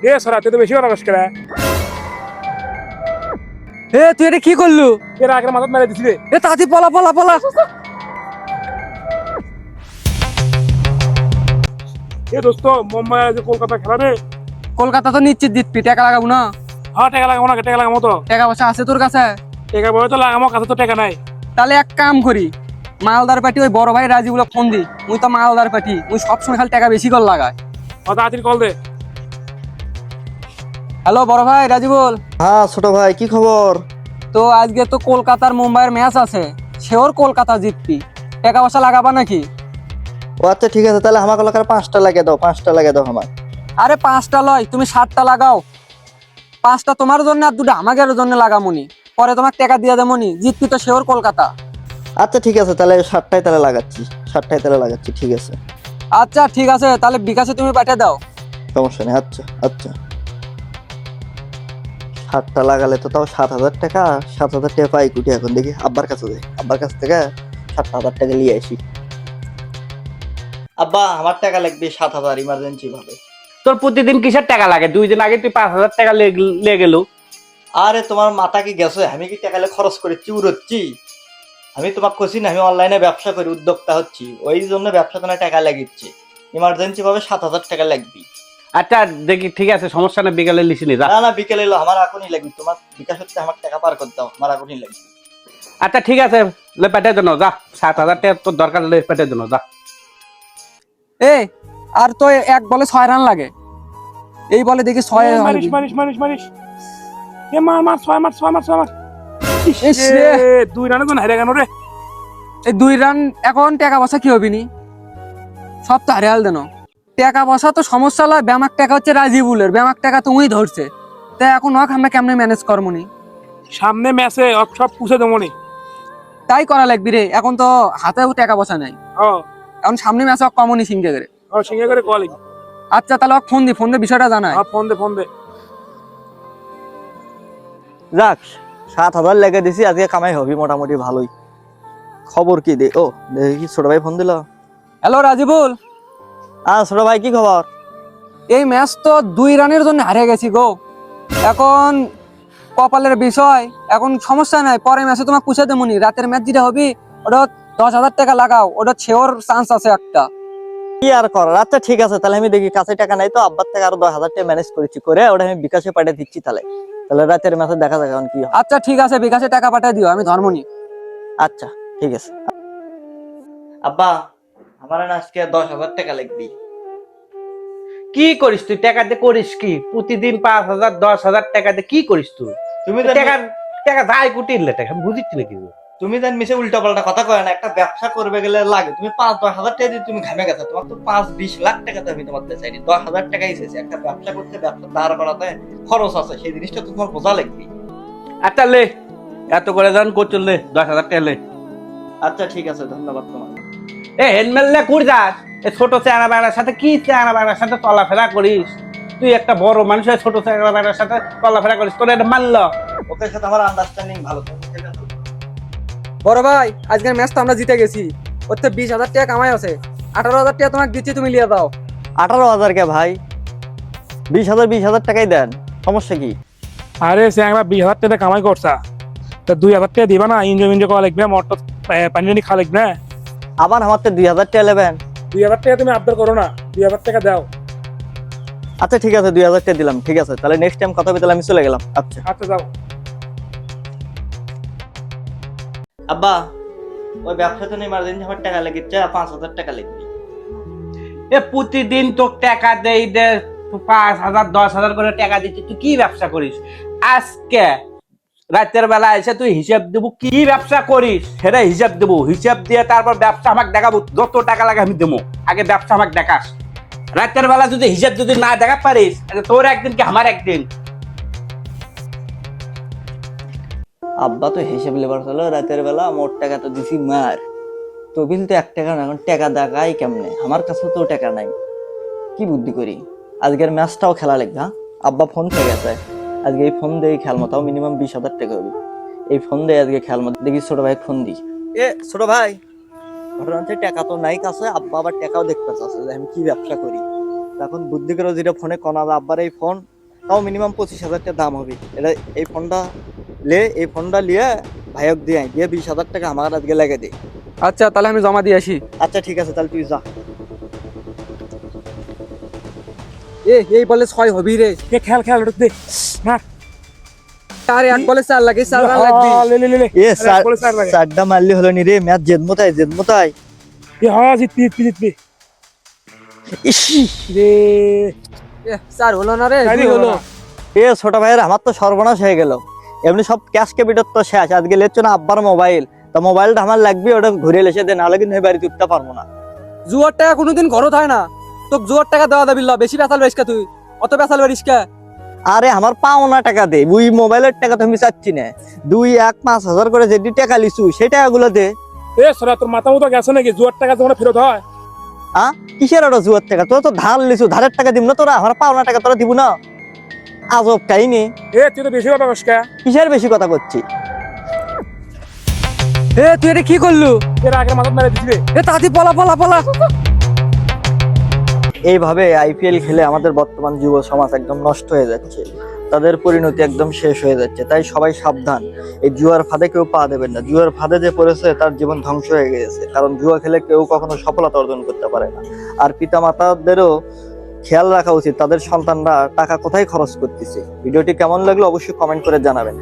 এ সরা তুই তো বেশি বড় করে এ তুই এটা কি করলু? এর আগে মাথাত মেরে দিছিস রে। এ তাড়াতাড়ি পলা পলা পলা। এ দোস্ত মুম্বাই যে কলকাতা খেলা রে। কলকাতা তো নিশ্চিত জিতবি, টাকা লাগাবো না? হ্যাঁ টাকা লাগাবো না, টাকা লাগাবো তো। টাকা পয়সা আছে তোর কাছে? টাকা বলে তো লাগাবো, কাছে তো টাকা নাই। তাহলে এক কাম করি, মালদার পার্টি ওই বড় ভাই রাজীবুল ফোন দি। মুই তো মালদার পার্টি, মুই সবসময় খালি টাকা বেশি করে লাগাই। তাড়াতাড়ি কল দে। হ্যালো বড় ভাই রাজীবুল। হ্যাঁ ছোট ভাই, কি খবর? তো আজকে তো কলকাতার মুম্বাইয়ের ম্যাচ আছে, শিওর কলকাতা জিতবি। টাকা পয়সা লাগাবা নাকি? ও আচ্ছা ঠিক আছে, তাহলে আমার এলাকার 5টা লাগিয়ে দাও, 5টা লাগিয়ে দাও আমার। আরে 5টা লয়, তুমি 7টা লাগাও। 5টা তোমার জন্য আর 2টা আমাদের জন্য লাগামুনি, পরে তোমাকে টাকা দিয়ে দেবনি। জিতবি তো শিওর কলকাতা। আচ্ছা ঠিক আছে, তাহলে 7টায় তাহলে লাগাচ্ছি, 7টায় তাহলে লাগাচ্ছি, ঠিক আছে। আচ্ছা ঠিক আছে, তাহলে বিকাশে তুমি পাঠিয়ে দাও। সমস্যা নেই, আচ্ছা আচ্ছা। 7টা লাগালে তো তাও 7,000 টাকা, 7,000 টাকা পাই কুটি। এখন দেখি আব্বার কাছে যাই, আব্বার কাছ থেকে 7,000 টাকা নিয়ে আসি। আব্বা আমার টাকা লাগবে 7,000 ইমার্জেন্সি ভাবে। তোর প্রতিদিন কিসের টাকা লাগে? 2 দিন আগে তুই 5,000 টাকা লেগে গেল। আরে তোমার মাথা কি গেছে? আমি কি টাকা খরচ করে চিউরচ্ছি? আমি তোমাকে কইছি না আমি অনলাইনে ব্যবসা করি, উদ্যোক্তা হচ্ছি, ওই জন্য ব্যবসা করে টাকা লাগিচ্ছে। ইমার্জেন্সি ভাবে 7,000 টাকা লাগবে। আচ্ছা দেখি, ঠিক আছে, সমস্যা না, বিকালে লিখি নি যা। না না, বিকেলে এলো, আমার এখনই লাগবে। তোমার বিকাশ হচ্ছে আমার টাকা পার করে দাও, আমার এখনই লাগবে। আচ্ছা ঠিক আছে, লে পাঠিয়ে দেন যা। 7,000 টাকা তোর দরকার, লে পাঠিয়ে দেন যা। এ আর তো এক বলে 6 রান লাগে, এই বলে দেখি 6 মারিস মারিস মারিস মারিস। এ মার মার, 6 মার 6 মার 6 মার। ইস রে। 2 রানে তো হারে গেল রে। এই 2 রান এখন টাকা পয়সা কি হবি নি? সব তো হারিয়াল দেন। টাকা পয়সা তো সমস্যা লয়, ব্যামাক টাকা হচ্ছে রাজীবুলের, ব্যামাক টাকা তুমি ধরছে। তা এখন হক আমরা কেমনে ম্যানেজ করমুনি? সামনে ম্যাচে সব পুষে দেবো নি। তাই করা লাগবি রে, এখন তো হাতেও টাকা পয়সা নাই। ও এখন সামনে ম্যাচে কমনি সিংকে করে। ও সিঙ্গে করে কল। আচ্ছা তাহলে ফোন দি, ফোন দিয়ে বিষয়টা জানাই। হ্যাঁ ফোন দে ফোন দে। যাক, 7,000 লেগে দিছি, আজকে কামাই হবি মোটামুটি ভালোই। খবর কি দে? ও দেখি ছোট ভাই ফোন দিল। হ্যালো রাজীবুল, ছোট ভাই কি খবর? এই ম্যাচ তো 2 রানের জন্য হারিয়ে গেছি গো। এখন কপালের বিষয়, এখন সমস্যা নাই, পরে ম্যাচে তোমাকে পুষে দেবনি। রাতের ম্যাচ যেটা হবি ওটা 10,000 টাকা লাগাও, ওটা ছেওর চান্স আছে একটা। কি আর করার। আচ্ছা ঠিক আছে, তাহলে আমি দেখি কাছে টাকা নাই তো, আব্বার থেকে আরো 10,000 টাকা ম্যানেজ করেছি, করে ওটা আমি বিকাশে পাঠিয়ে দিচ্ছি। তাহলে তাহলে রাতের ম্যাচে দেখা যাক এখন কি হয়। আচ্ছা ঠিক আছে, বিকাশে টাকা পাঠিয়ে দিও, আমি ধর্মনি। আচ্ছা ঠিক আছে। আব্বা আমার না আজকে 10,000 টাকা লাগবে। কি করিস তুই? টাকাতে করিস কি? প্রতিদিন 5,000 10,000 টাকাতে কি করিস তুই? তুমি টাকা টাকা যাই কুটিলে টাকা, আমি বুঝিস না কি? তুমি জান মিশে উল্টা পাল্টা কথা কয় না। একটা ব্যবসা করবে গেলে লাগে, তুমি 5-10,000 টাকা দিয়ে তুমি ঘামে গেছো। তোমার তো 5-20 লাখ টাকা তো আমি তোমার চাইনি, 10,000 টাকাই এসেছে। একটা ব্যবসা করতে, ব্যবসা দাঁড় করাতে খরচ আছে, সেই জিনিসটা তো তোমার বোঝা লাগবে। আচ্ছা লে, এত করে যান করছিল, লে 10,000 টাকা লে। আচ্ছা ঠিক আছে, ধন্যবাদ তোমার। এ হেলমেটলে কুড় যাস? এ ছোট চেহারা বেড়ার সাথে কি চেহারা বেড়ার সাথে চলাফেরা করিস? তুই একটা বড় মানুষ হয়ে ছোট চেহারা বেড়ার সাথে চলাফেরা করিস, তোর এটা মানলো? ওদের সাথে আমার আন্ডারস্ট্যান্ডিং ভালো, তুমি ঠিক আছে? বড় ভাই আজকের ম্যাচ তো আমরা জিতে গেছি, ওর তো 20,000 টাকা কামাই আছে। 18,000 টাকা তোমাকে দিচ্ছি, তুমি লিয়ে দাও। 18,000 কে ভাই? 20,000 টাকাই দেন, সমস্যা কি? আরে সে আমরা 20,000 টাকা কামাই করছা, তা 2,000 টাকা দিবা না? এনজয় এনজয় করা লাগবে, মোটর পানি টানি খাওয়া লাগবে না? আবার আমার তো 2,000 টাকা নেবেন? 2,000 টাকা তুমি আবদার করো না, 2,000 টাকা দাও। আচ্ছা ঠিক আছে, 2,000 টাকা দিলাম, ঠিক আছে। তাহলে নেক্সট টাইম কথা বলতে আমি চলে গেলাম। আচ্ছা আচ্ছা যাও। আব্বা, ওই ব্যবসাতে ইমার্জেন্সি আমার টাকা লেগেছে, 5,000 টাকা লাগবে। এ প্রতিদিন তোর টাকা দেই দে, 5,000 10,000 করে টাকা দিচ্ছি, তুই কি ব্যবসা করিস? আজকে রাতের বেলা এসে তুই হিসাব দেবো কি ব্যবসা করিস, সেটা হিসাব দেবো। হিসাব দিয়ে তারপর ব্যবসা আমাকে দেখাবো, যত টাকা লাগে আমি দেবো। আগে ব্যবসা আমাকে দেখাস। রাতের বেলা যদি হিসাব যদি না দেখা পারিস, তোর একদিন কি আমার একদিন। আব্বা তো হিসেব লেবার চলো, রাতের বেলা মোট টাকা তো দিছি মার, তবিল তো 1 টাকা না। এখন টাকা দেখাই কেমনে? আমার কাছে তো টাকা নাই, কি বুদ্ধি করি? আজকের ম্যাচটাও খেলা লাগবে। হ্যাঁ আব্বা ফোন থেকে গেছে, আজকে এই ফোন দিয়ে খেয়াল মতো মিনিমাম 20,000 টাকা হবে। এই ফোন দিয়ে আজকে খেয়াল মতো দেখি ছোট ভাই ফোন দিই। ছোট ভাই, ঘটনা হচ্ছে টাকা তো নাই কাছে, আব্বা আবার টাকাও দেখতে চাচ্ছে যে আমি কি ব্যবসা করি। এখন বুদ্ধি করে যেটা ফোনে কনা আব্বার এই ফোন তাও মিনিমাম 25,000 টাকা দাম হবে। এটা এই ফোনটা লিয়ে ভাইক দিয়ে 20,000 টাকা আমার আজকে লেগে দে। আচ্ছা তাহলে আমি জমা দিয়ে আসি। আচ্ছা ঠিক আছে, তাহলে তুই যা। এই বলে 6 হবি রে। এ খেল খেল ওটা দে না আরে 8 বলে 4 লাগে, 4 রান লাগবে। লে লে লে লে এ আরে, বলে চার লাগে। চারটা মারলি হলো নি রে, ম্যাচ জেদমতাই। এ হ্যাঁ জিতবি ইস রে 4 হলো না রে, তাই 2 হলো। না? এ ছোট ভাইয়ের আমার তো সর্বনাশ হয়ে গেল। এমনি সব ক্যাশ ক্যাপিটাল তো শেষ, আজকে লেচ্ছ না আব্বার মোবাইল, তা মোবাইলটা আমার লাগবে, ওটা ঘুরে এসে দে, নাহলে কিন্তু বাড়িতে উঠতে পারবো না। জুয়ার টাকা কোনোদিন ঘরত হয় না, তোকে জুয়ার টাকা দেওয়া দাবি বেশি পেছাল বেশকা, তুই অত পেছাল বেরিসকা। আরে আমার পাওনা টাকা দে, ওই মোবাইলের টাকা তো আমি চাচ্ছি না। 2-1-5,000 করে যেটি টাকা লিছু সেই টাকাগুলো দে। এ সরা তোর মাথা মতো গেছে নাকি? জুয়ার টাকা যখন ফেরত হয় কিসের ওটা জুয়ার টাকা? তোরা তো ধার লিছু, ধারের টাকা দিব না তোরা? আমার পাওনা টাকা তোরা দিব না? আজব কাহিনী। এ তুই তো বেশি কথা কসকা। কিসের বেশি কথা করছি? তুই এটা কি করলু? এর আগে মাথা মেরে দিছিস রে। তাড়াতাড়ি পলা পলা পলা। এইভাবে আইপিএল খেলে আমাদের বর্তমান যুব সমাজ একদম নষ্ট হয়ে যাচ্ছে, তাদের পরিণতি একদম শেষ হয়ে যাচ্ছে। তাই সবাই সাবধান, এই জুয়ার ফাঁদে কেউ পা দেবেন না। জুয়ার ফাঁদে যে পড়েছে তার জীবন ধ্বংস হয়ে গেছে, কারণ জুয়া খেলে কেউ কখনো সফলতা অর্জন করতে পারে না। আর পিতা মাতাদেরও খেয়াল রাখা উচিত তাদের সন্তানরা টাকা কোথায় খরচ করতেছে। ভিডিওটি কেমন লাগলো অবশ্যই কমেন্ট করে জানাবেন।